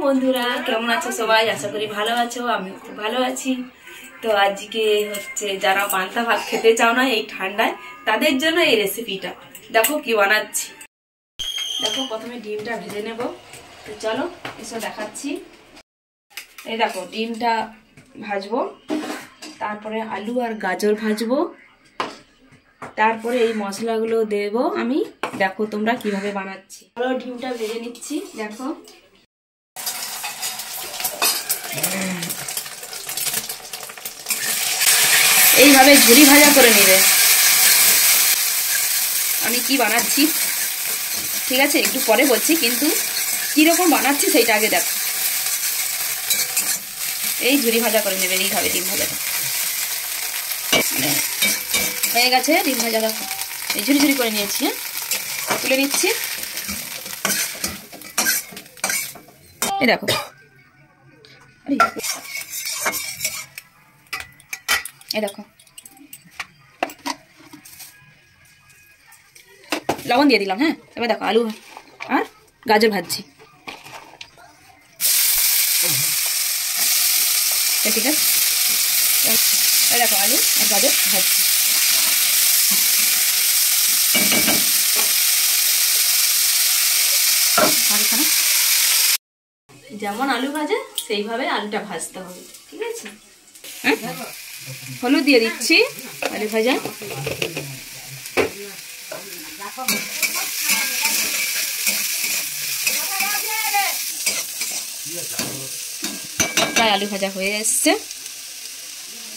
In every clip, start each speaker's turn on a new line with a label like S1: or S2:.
S1: বন্ধুরা, কেমন আছো সবাই? আশা করি ভালো আছো। আমি খুব ভালো আছি। তো আজকে হচ্ছে যারা পান্তা ভাত খেতে চাও না এই ঠান্ডায়, তাদের জন্য এই রেসিপিটা। দেখো কি বানাচ্ছি। দেখো প্রথমে ডিমটা ভেজে নেব। তো চলো এসব দেখাচ্ছি। এই দেখো ডিমটা ভাজবো, তারপরে আলু আর গাজর ভাজবো, তারপরে এই মশলাগুলো দেব আমি। দেখো তোমরা কিভাবে বানাচ্ছি। চলো ডিমটা ভেজে নিচ্ছি। দেখো এইভাবে ঝুরি ভাজা করে নেবে। আমি কি বানাচ্ছি ঠিক আছে একটু পরে বলছি, কিন্তু কিরকম বানাচ্ছি সেইটা আগে দেখো। এই ঝুরি ভাজা করে নেবে এইভাবে। ডিম ভাজাটা হয়ে গেছে। ডিম ভাজা দেখো এই ঝুরি ঝুরি করে নিয়েছি। হ্যাঁ, তুলে নিচ্ছি। এই দেখো এই দেখো লবণ দিয়ে দিলাম। হ্যাঁ, এবার দেখো আলু আর গাজর ভাজছি। ঠিক আছে, এই দেখো আলু আর গাজর ভাজছি। যেমন আলু ভাজে সেইভাবে আলুটা ভাজতে হবে। ঠিক আছে, হলুদ দিয়ে দিচ্ছি আলু ভাজা। প্রায় আলু ভাজা হয়ে এসছে।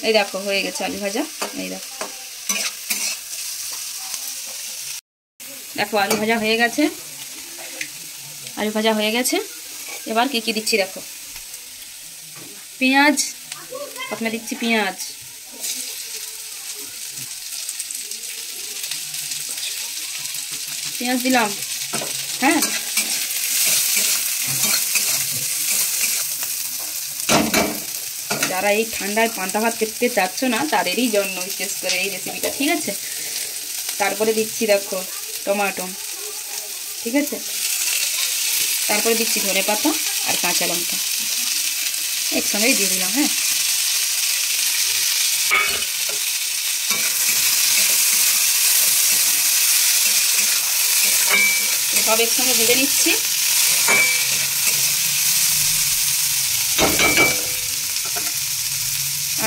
S1: এই দেখো হয়ে গেছে আলু ভাজা। এই দেখো দেখো আলু ভাজা হয়ে গেছে। আলু ভাজা হয়ে গেছে। এবার কি কি দিচ্ছি দেখো। পেঁয়াজ, প্রথমে দিচ্ছি পেঁয়াজ। পেঁয়াজ দিলাম। হ্যাঁ, যারা এই ঠান্ডায় পান্তা ভাত খেতে চাচ্ছ না তাদেরই জন্য বিশেষ করে এই রেসিপিটা। ঠিক আছে, তারপরে দিচ্ছি দেখো টমেটো। ঠিক আছে, তারপরে দিচ্ছি ধনেপাতা আর কাঁচা লঙ্কা একসঙ্গেই দিয়ে দিলাম। হ্যাঁ, সব একসঙ্গে ভেজে নিচ্ছি।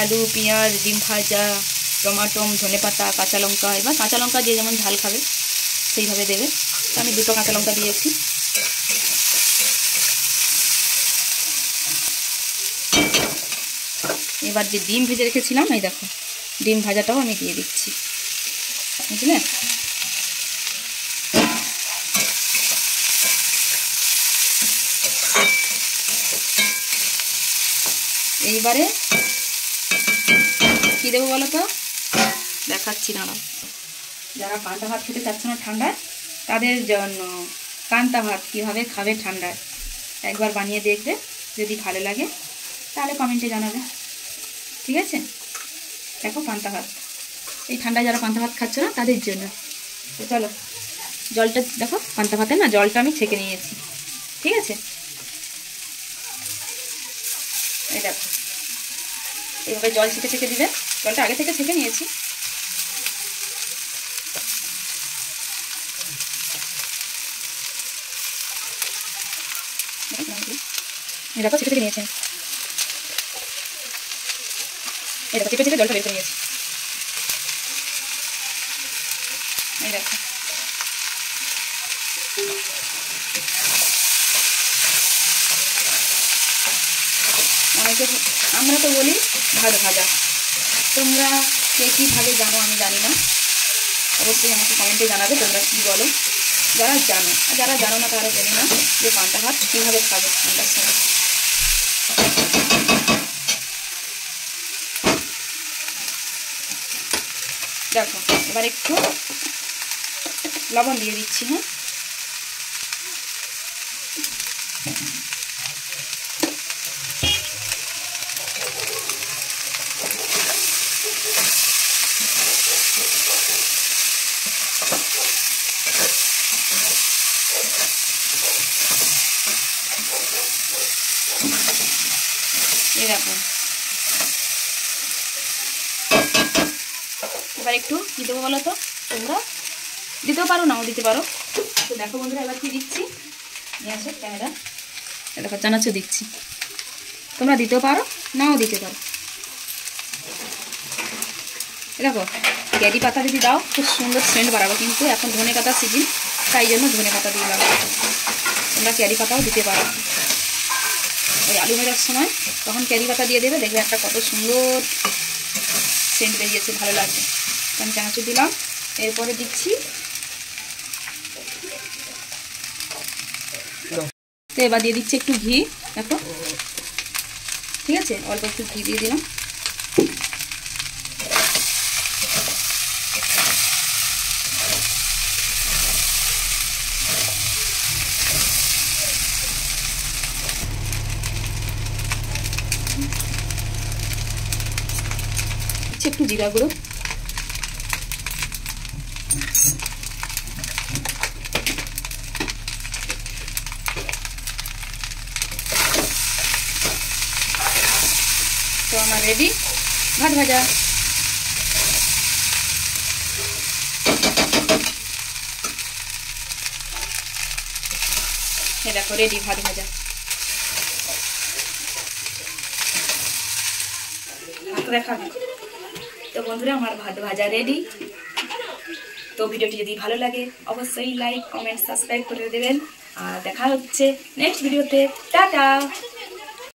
S1: আলু, পেঁয়াজ, ডিম ভাজা, টমাটো, ধনেপাতা, কাঁচা লঙ্কা। এবার কাঁচা লঙ্কা যে যেমন ঝাল খাবে সেইভাবে দেবে। তো আমি 2টো কাঁচা লঙ্কা দিয়েছি। এবার যে ডিম ভেজে রেখেছিলাম এই দেখো ডিম ভাজাটাও আমি দিয়ে দিচ্ছি। বুঝলে, এইবারে কি দেবো বলো তো, দেখাচ্ছি না। যারা পান্তা ভাত খেতে চাচ্ছে না ঠান্ডায় তাদের জন্য পান্তা ভাত কীভাবে খাবে ঠান্ডায় একবার বানিয়ে দেখবে। যদি ভালো লাগে তাহলে কমেন্টে জানাবে। ঠিক আছে, দেখো পান্তা ভাত এই ঠান্ডায় যারা পান্তা ভাত খাচ্ছে না তাদের জন্য। তো চলো জলটা দেখো, পান্তা ভাতের না জলটা আমি ছেঁকে নিয়েছি। ঠিক আছে, এই দেখো এইভাবে জল ছেঁকে ছেঁকে দিবে। জলটা আগে থেকে ছেঁকে নিয়েছি। এই দেখো ছেঁকে নিয়েছি। এই দেখো চেপে চেপে জলটা বের করে নিয়েছি। এই দেখো অনেকে আমরা তো বলি ভাত ভাজা, তোমরা কে কীভাবে জানো আমি জানি না। অবশ্যই আমাকে কমেন্টে জানাবে তোমরা কী বলো, যারা জানো। আর যারা জানো না তারা জেনে না যে পান্তা ভাত কীভাবে খাবে ঠান্ডার সময়। দেখো এবার একটু লবণ দিয়ে দিচ্ছি। হ্যাঁ, এই দেখো, এবার একটু কি দেবো বলো তো, তোমরা দিতেও পারো নাও দিতে পারো। তো দেখো বন্ধুরা এবার কি দিচ্ছি, নিয়ে আসো ক্যামেরা, দেখো চানাচুর দিচ্ছি, তোমরা দিতেও পারো নাও দিতে পারো। দেখো ক্যারি পাতা যদি দাও খুব সুন্দর সেন্ট বাড়াবো, কিন্তু এখন ধনে পাতার সিজন, তাই জন্য ধনে পাতা দিলাম। তোমরা ক্যারি পাতাও দিতে পারো, ওই আলু ভাজার সময় তখন ক্যারি পাতা দিয়ে দেবে, দেখবে একটা কত সুন্দর সেন্ট বেরিয়েছে, ভালো লাগবে। আমি চানাচুর দিলাম, এরপরে দিচ্ছি তো এবার দিয়ে দিচ্ছি একটু ঘি। দেখো ঠিক আছে, অল্প একটু ঘি দিয়ে দিলাম। একটু জিরা গুঁড়ো, তো আমার রেডি ভাত ভাজা। এই দেখো রেডি ভাত ভাজা। দেখাবে তো বন্ধুরা আমার ভাত ভাজা রেডি। তো ভিডিওটি যদি ভালো লাগে অবশ্যই লাইক কমেন্ট সাবস্ক্রাইব করে দেবেন, আর দেখা হচ্ছে নেক্সট ভিডিওতে। টাটা।